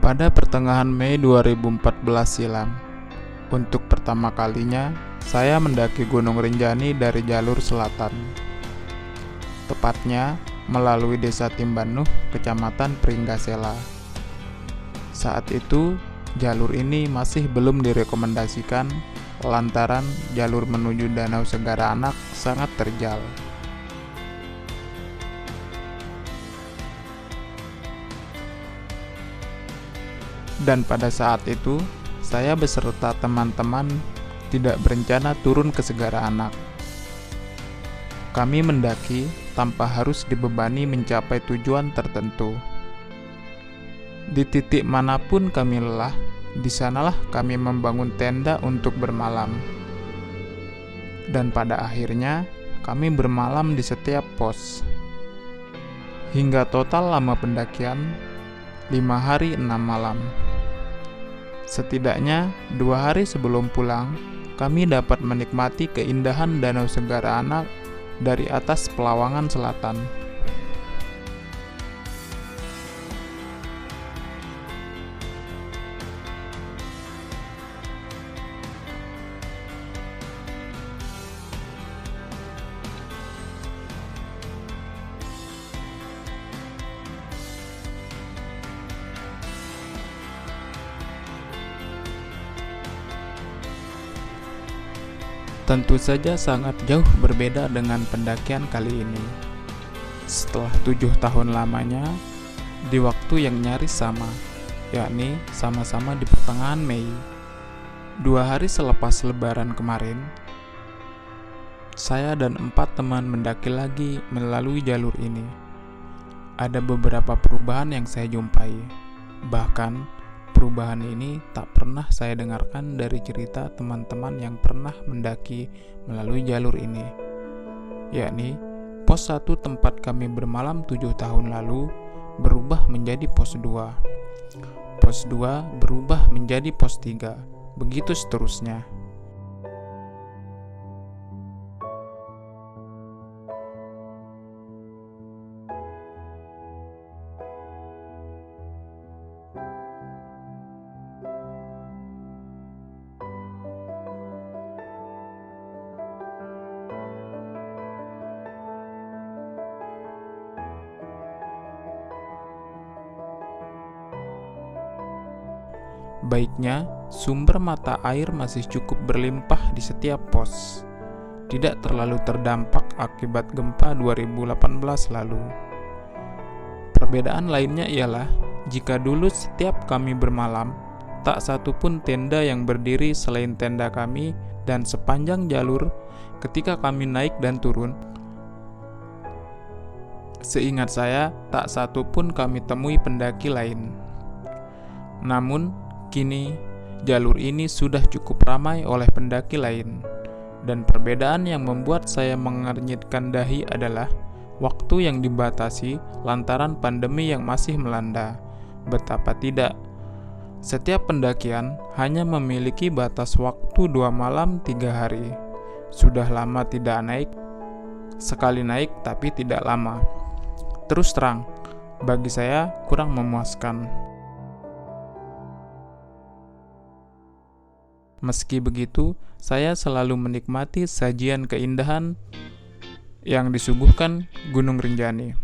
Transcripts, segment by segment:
Pada pertengahan Mei 2014 silam, untuk pertama kalinya saya mendaki Gunung Rinjani dari jalur selatan. Tepatnya melalui Desa Timbanuh, Kecamatan Pringgasela. Saat itu, jalur ini masih belum direkomendasikan lantaran jalur menuju Danau Segara Anak sangat terjal. Dan pada saat itu, saya beserta teman-teman tidak berencana turun ke Segara Anak. Kami mendaki tanpa harus dibebani mencapai tujuan tertentu. Di titik manapun kami lelah, di sanalah kami membangun tenda untuk bermalam. Dan pada akhirnya, kami bermalam di setiap pos. Hingga total lama pendakian, 5 hari 6 malam. Setidaknya 2 hari sebelum pulang, kami dapat menikmati keindahan Danau Segara Anak dari atas Pelawangan Selatan. Tentu saja sangat jauh berbeda dengan pendakian kali ini. Setelah 7 tahun lamanya, di waktu yang nyaris sama, yakni sama-sama di pertengahan Mei, 2 hari selepas lebaran kemarin, saya dan 4 teman mendaki lagi melalui jalur ini. Ada beberapa perubahan yang saya jumpai, bahkan perubahan ini tak pernah saya dengarkan dari cerita teman-teman yang pernah mendaki melalui jalur ini, yakni pos 1 tempat kami bermalam 7 tahun lalu berubah menjadi pos 2. Pos 2 berubah menjadi pos 3, begitu seterusnya. Baiknya, sumber mata air masih cukup berlimpah di setiap pos. Tidak terlalu terdampak akibat gempa 2018 lalu. Perbedaan lainnya ialah, jika dulu setiap kami bermalam, tak satu pun tenda yang berdiri selain tenda kami, dan sepanjang jalur ketika kami naik dan turun, seingat saya, tak satu pun kami temui pendaki lain. Namun, kini, jalur ini sudah cukup ramai oleh pendaki lain, dan perbedaan yang membuat saya mengernyitkan dahi adalah waktu yang dibatasi lantaran pandemi yang masih melanda. Betapa tidak, setiap pendakian hanya memiliki batas waktu 2 malam 3 hari. Sudah lama tidak naik, sekali naik tapi tidak lama. Terus terang, bagi saya kurang memuaskan. Meski begitu, saya selalu menikmati sajian keindahan yang disuguhkan Gunung Rinjani.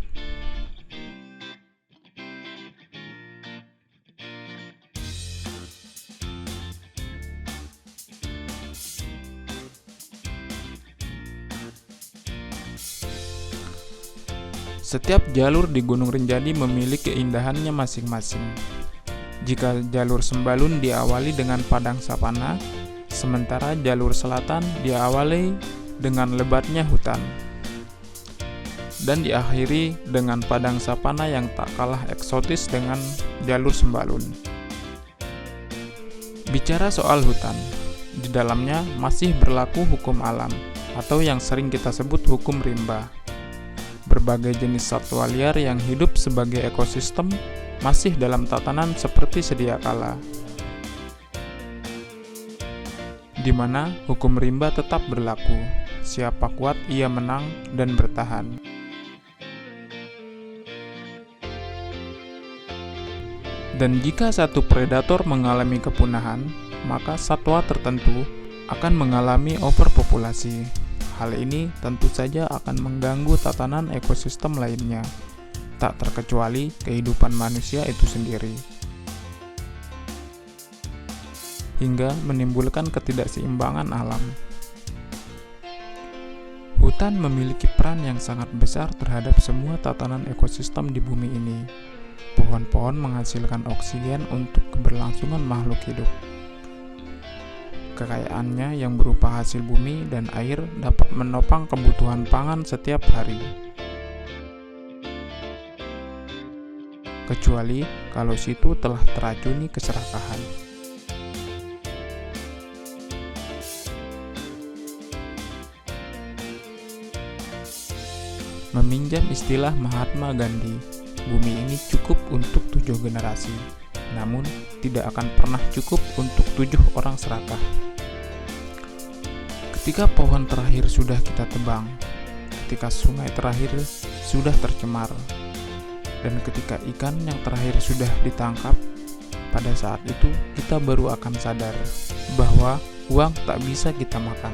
Setiap jalur di Gunung Rinjani memiliki keindahannya masing-masing. Jika jalur Sembalun diawali dengan padang sapana, sementara jalur selatan diawali dengan lebatnya hutan, dan diakhiri dengan padang sapana yang tak kalah eksotis dengan jalur Sembalun. Bicara soal hutan, di dalamnya masih berlaku hukum alam, atau yang sering kita sebut hukum rimba. Berbagai jenis satwa liar yang hidup sebagai ekosistem masih dalam tatanan seperti sedia kala, di mana hukum rimba tetap berlaku. Siapa kuat, ia menang dan bertahan. Dan jika satu predator mengalami kepunahan, maka satwa tertentu akan mengalami overpopulasi. Hal ini tentu saja akan mengganggu tatanan ekosistem lainnya, tak terkecuali kehidupan manusia itu sendiri, hingga menimbulkan ketidakseimbangan alam. Hutan memiliki peran yang sangat besar terhadap semua tatanan ekosistem di bumi ini. Pohon-pohon menghasilkan oksigen untuk keberlangsungan makhluk hidup. Kekayaannya yang berupa hasil bumi dan air dapat menopang kebutuhan pangan setiap hari. Kecuali kalau situ telah teracuni keserakahan. Meminjam istilah Mahatma Gandhi, bumi ini cukup untuk 7 generasi, namun tidak akan pernah cukup untuk 7 orang serakah. Ketika pohon terakhir sudah kita tebang, ketika sungai terakhir sudah tercemar, dan ketika ikan yang terakhir sudah ditangkap, pada saat itu kita baru akan sadar bahwa uang tak bisa kita makan.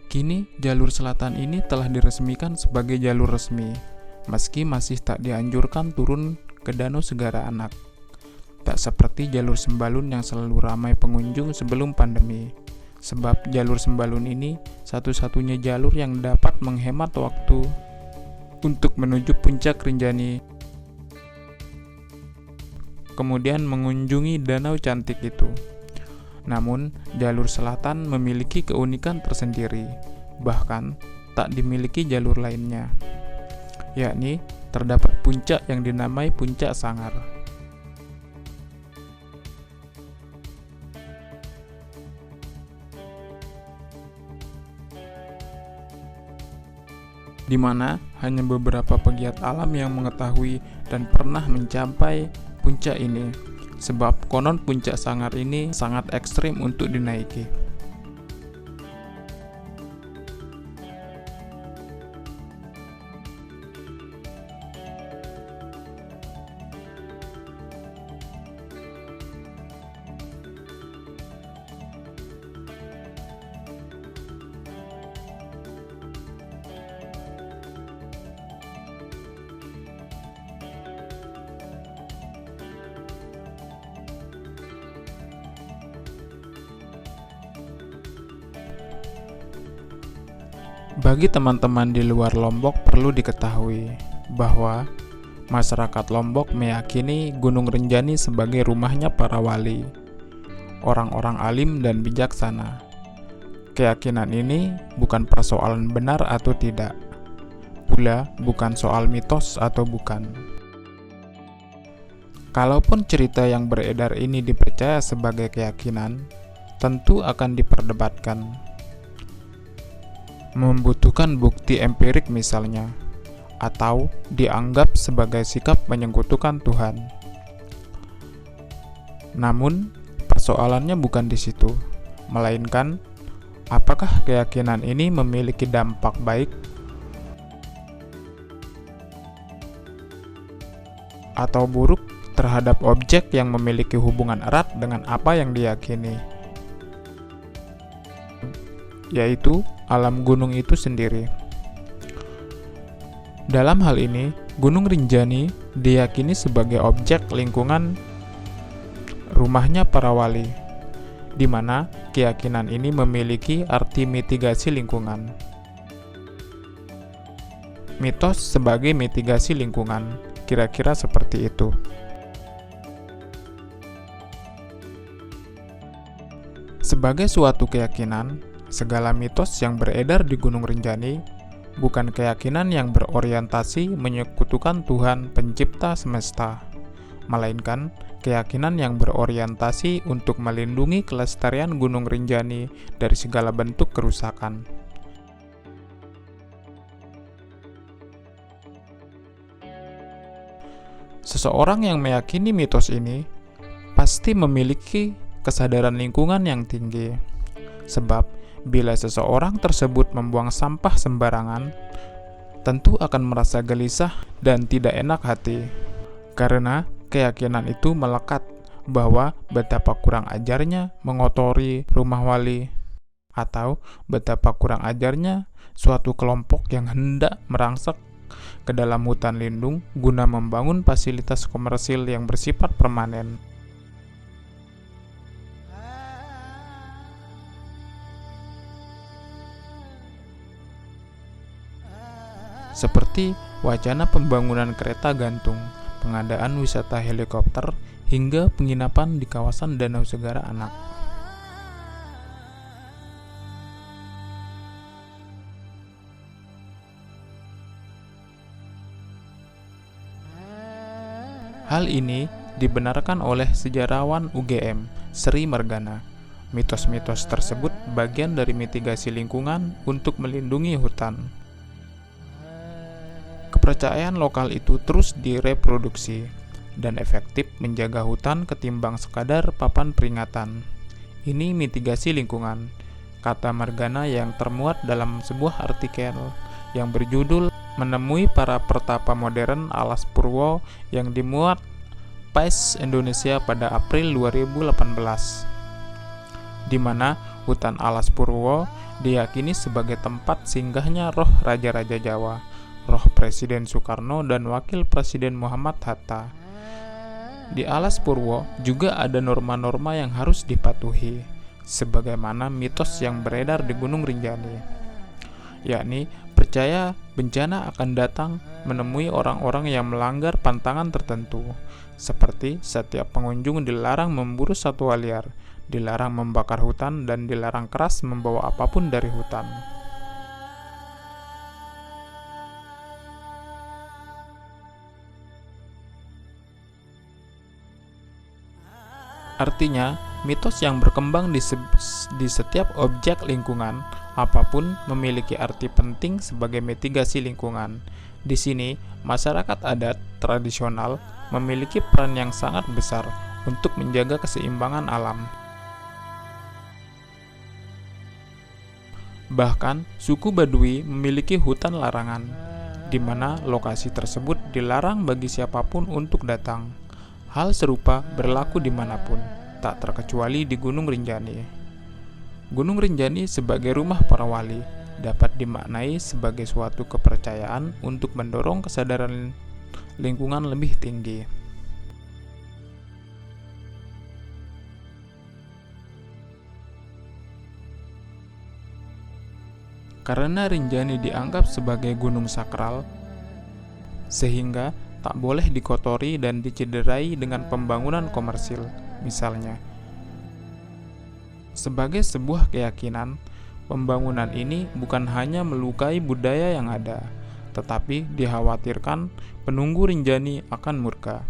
Kini, jalur selatan ini telah diresmikan sebagai jalur resmi, meski masih tak dianjurkan turun ke Danau Segara Anak. Tak seperti jalur Sembalun yang selalu ramai pengunjung sebelum pandemi, sebab jalur Sembalun ini satu-satunya jalur yang dapat menghemat waktu untuk menuju puncak Rinjani, kemudian mengunjungi danau cantik itu. Namun, jalur selatan memiliki keunikan tersendiri, bahkan tak dimiliki jalur lainnya, yakni terdapat puncak yang dinamai Puncak Sangar. Di mana hanya beberapa pegiat alam yang mengetahui dan pernah mencapai puncak ini. Sebab konon Puncak Sangar ini sangat ekstrim untuk dinaiki. Bagi teman-teman di luar Lombok perlu diketahui bahwa masyarakat Lombok meyakini Gunung Rinjani sebagai rumahnya para wali, orang-orang alim dan bijaksana. Keyakinan ini bukan persoalan benar atau tidak, pula bukan soal mitos atau bukan. Kalaupun cerita yang beredar ini dipercaya sebagai keyakinan, tentu akan diperdebatkan. Membutuhkan bukti empirik misalnya, atau dianggap sebagai sikap menyekutukan Tuhan. Namun, persoalannya bukan di situ, melainkan apakah keyakinan ini memiliki dampak baik atau buruk terhadap objek yang memiliki hubungan erat dengan apa yang diyakini, yaitu alam gunung itu sendiri. Dalam hal ini, Gunung Rinjani diyakini sebagai objek lingkungan rumahnya para wali, di mana keyakinan ini memiliki arti mitigasi lingkungan. Mitos sebagai mitigasi lingkungan, kira-kira seperti itu. Sebagai suatu keyakinan, segala mitos yang beredar di Gunung Rinjani bukan keyakinan yang berorientasi menyekutukan Tuhan Pencipta semesta, melainkan keyakinan yang berorientasi untuk melindungi kelestarian Gunung Rinjani dari segala bentuk kerusakan. Seseorang yang meyakini mitos ini pasti memiliki kesadaran lingkungan yang tinggi, sebab bila seseorang tersebut membuang sampah sembarangan, tentu akan merasa gelisah dan tidak enak hati, karena keyakinan itu melekat bahwa betapa kurang ajarnya mengotori rumah wali, atau betapa kurang ajarnya suatu kelompok yang hendak merangsek ke dalam hutan lindung guna membangun fasilitas komersil yang bersifat permanen. Seperti wacana pembangunan kereta gantung, pengadaan wisata helikopter, hingga penginapan di kawasan Danau Segara Anak. Hal ini dibenarkan oleh sejarawan UGM, Sri Margana. Mitos-mitos tersebut bagian dari mitigasi lingkungan untuk melindungi hutan. Kepercayaan lokal itu terus direproduksi dan efektif menjaga hutan ketimbang sekadar papan peringatan. Ini mitigasi lingkungan, kata Margana yang termuat dalam sebuah artikel yang berjudul Menemui Para Pertapa Modern Alas Purwo yang dimuat PAIS Indonesia pada April 2018, di mana hutan Alas Purwo diyakini sebagai tempat singgahnya roh Raja-Raja Jawa, roh Presiden Soekarno dan Wakil Presiden Muhammad Hatta. Di Alas Purwo juga ada norma-norma yang harus dipatuhi, sebagaimana mitos yang beredar di Gunung Rinjani, yakni percaya bencana akan datang menemui orang-orang yang melanggar pantangan tertentu, seperti setiap pengunjung dilarang memburu satwa liar, dilarang membakar hutan, dan dilarang keras membawa apapun dari hutan. Artinya, mitos yang berkembang di setiap objek lingkungan apapun memiliki arti penting sebagai mitigasi lingkungan. Di sini, masyarakat adat tradisional memiliki peran yang sangat besar untuk menjaga keseimbangan alam. Bahkan, suku Baduy memiliki hutan larangan, di mana lokasi tersebut dilarang bagi siapapun untuk datang. Hal serupa berlaku dimanapun, tak terkecuali di Gunung Rinjani. Gunung Rinjani sebagai rumah para wali dapat dimaknai sebagai suatu kepercayaan untuk mendorong kesadaran lingkungan lebih tinggi. Karena Rinjani dianggap sebagai gunung sakral, sehingga tak boleh dikotori dan dicederai dengan pembangunan komersil, misalnya. Sebagai sebuah keyakinan, pembangunan ini bukan hanya melukai budaya yang ada, tetapi dikhawatirkan penunggu Rinjani akan murka.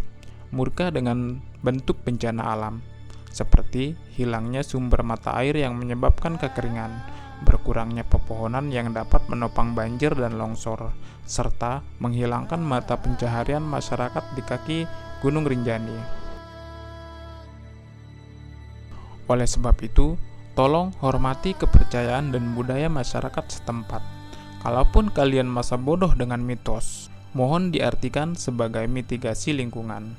Murka dengan bentuk bencana alam, seperti hilangnya sumber mata air yang menyebabkan kekeringan, berkurangnya pepohonan yang dapat menopang banjir dan longsor, serta menghilangkan mata pencaharian masyarakat di kaki Gunung Rinjani. Oleh sebab itu, tolong hormati kepercayaan dan budaya masyarakat setempat. Kalaupun kalian masa bodoh dengan mitos, mohon diartikan sebagai mitigasi lingkungan.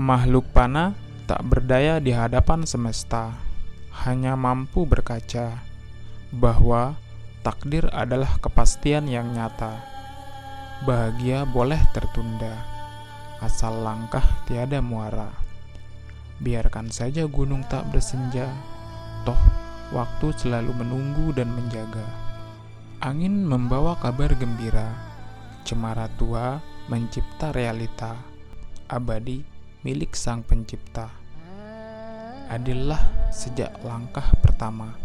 Makhluk panah tak berdaya di hadapan semesta, hanya mampu berkaca bahwa takdir adalah kepastian yang nyata. Bahagia boleh tertunda, asal langkah tiada muara. Biarkan saja gunung tak bersenja, toh waktu selalu menunggu dan menjaga. Angin membawa kabar gembira, cemara tua mencipta realita abadi milik Sang Pencipta. Adillah sejak langkah pertama.